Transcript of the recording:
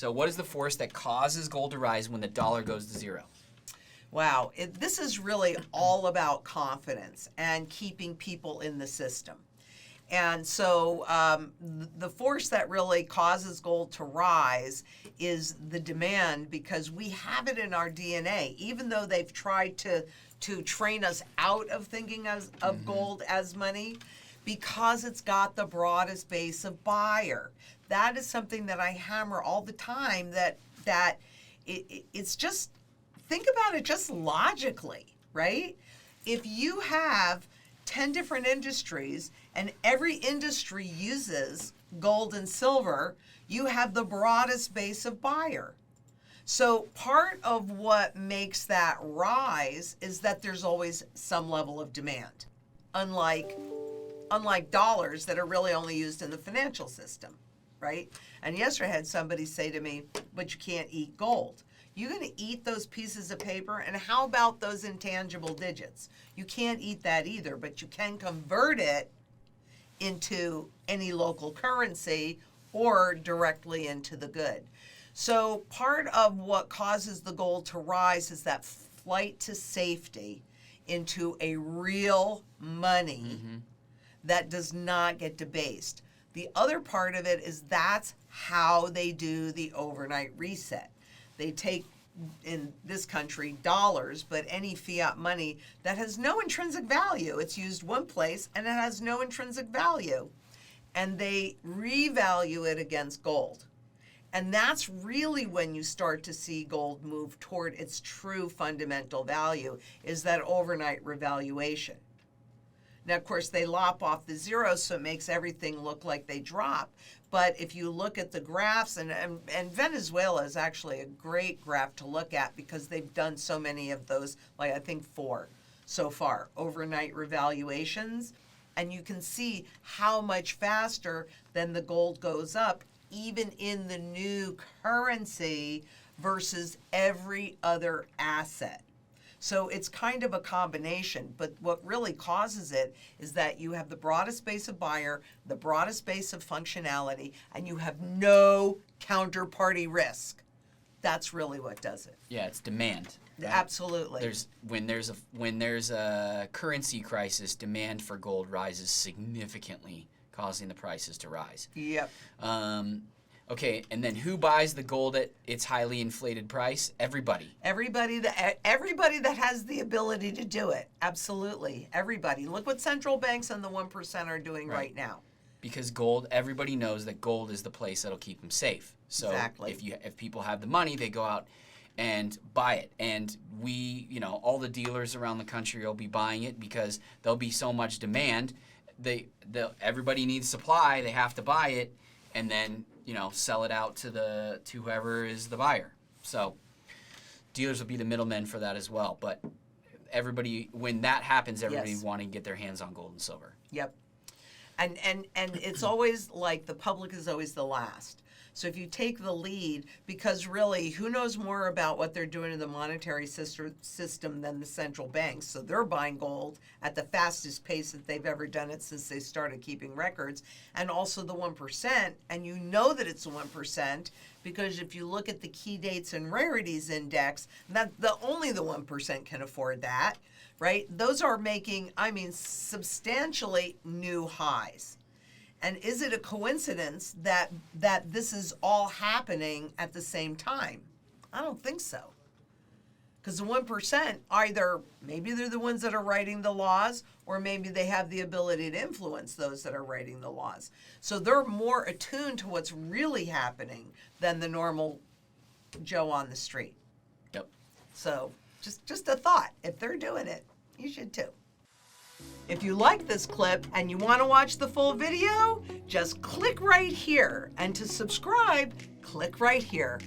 So what is the force that causes gold to rise when the dollar goes to zero? Wow, this is really all about confidence and keeping people in the system. And so the force that really causes gold to rise is the demand, because we have it in our DNA. Even though they've tried to train us out of thinking of gold as money, because it's got the broadest base of buyer. That is something that I hammer all the time, that it's just, think about it just logically, right? If you have 10 different industries and every industry uses gold and silver, you have the broadest base of buyer. So part of what makes that rise is that there's always some level of demand, unlike dollars that are really only used in the financial system, right? And yesterday I had somebody say to me, but you can't eat gold. You're going to eat those pieces of paper, and how about those intangible digits? You can't eat that either, but you can convert it into any local currency or directly into the good. So part of what causes the gold to rise is that flight to safety into a real money that does not get debased. The other part of it is that's how they do the overnight reset. They take, in this country, dollars, but any fiat money that has no intrinsic value. It's used one place and it has no intrinsic value. And they revalue it against gold. And that's really when you start to see gold move toward its true fundamental value, is that overnight revaluation. Now, of course, they lop off the zeros, so it makes everything look like they drop. But if you look at the graphs, and Venezuela is actually a great graph to look at, because they've done so many of those, like I think 4 so far, overnight revaluations. And you can see how much faster than the gold goes up, even in the new currency versus every other asset. So it's kind of a combination, but what really causes it is that you have the broadest base of buyer, the broadest base of functionality, and you have no counterparty risk. That's really what does it. Yeah, it's demand. Right? Absolutely. When there's a currency crisis, demand for gold rises significantly, causing the prices to rise. Yep. Okay, and then who buys the gold at its highly inflated price? Everybody. Everybody that has the ability to do it. Absolutely. Everybody. Look what central banks and the 1% are doing right now. Because gold, everybody knows that gold is the place that'll keep them safe. So exactly. if people have the money, they go out and buy it. And we, all the dealers around the country will be buying it because there'll be so much demand. Everybody needs supply. They have to buy it, and then sell it out to whoever is the buyer. So dealers will be the middlemen for that as well. But everybody, when that happens, everybody wanting to get their hands on gold and silver. Yep. And it's always like the public is always the last. So if you take the lead, because really, who knows more about what they're doing in the monetary system than the central banks? So they're buying gold at the fastest pace that they've ever done it since they started keeping records. And also the 1%, and you know that it's the 1%, because if you look at the key dates and rarities index, only the 1% can afford that, right? Those are making, substantially new highs. And is it a coincidence that this is all happening at the same time? I don't think so. Because the 1%, either maybe they're the ones that are writing the laws, or maybe they have the ability to influence those that are writing the laws. So they're more attuned to what's really happening than the normal Joe on the street. Yep. So just a thought. If they're doing it, you should too. If you like this clip and you want to watch the full video, just click right here. And to subscribe, click right here.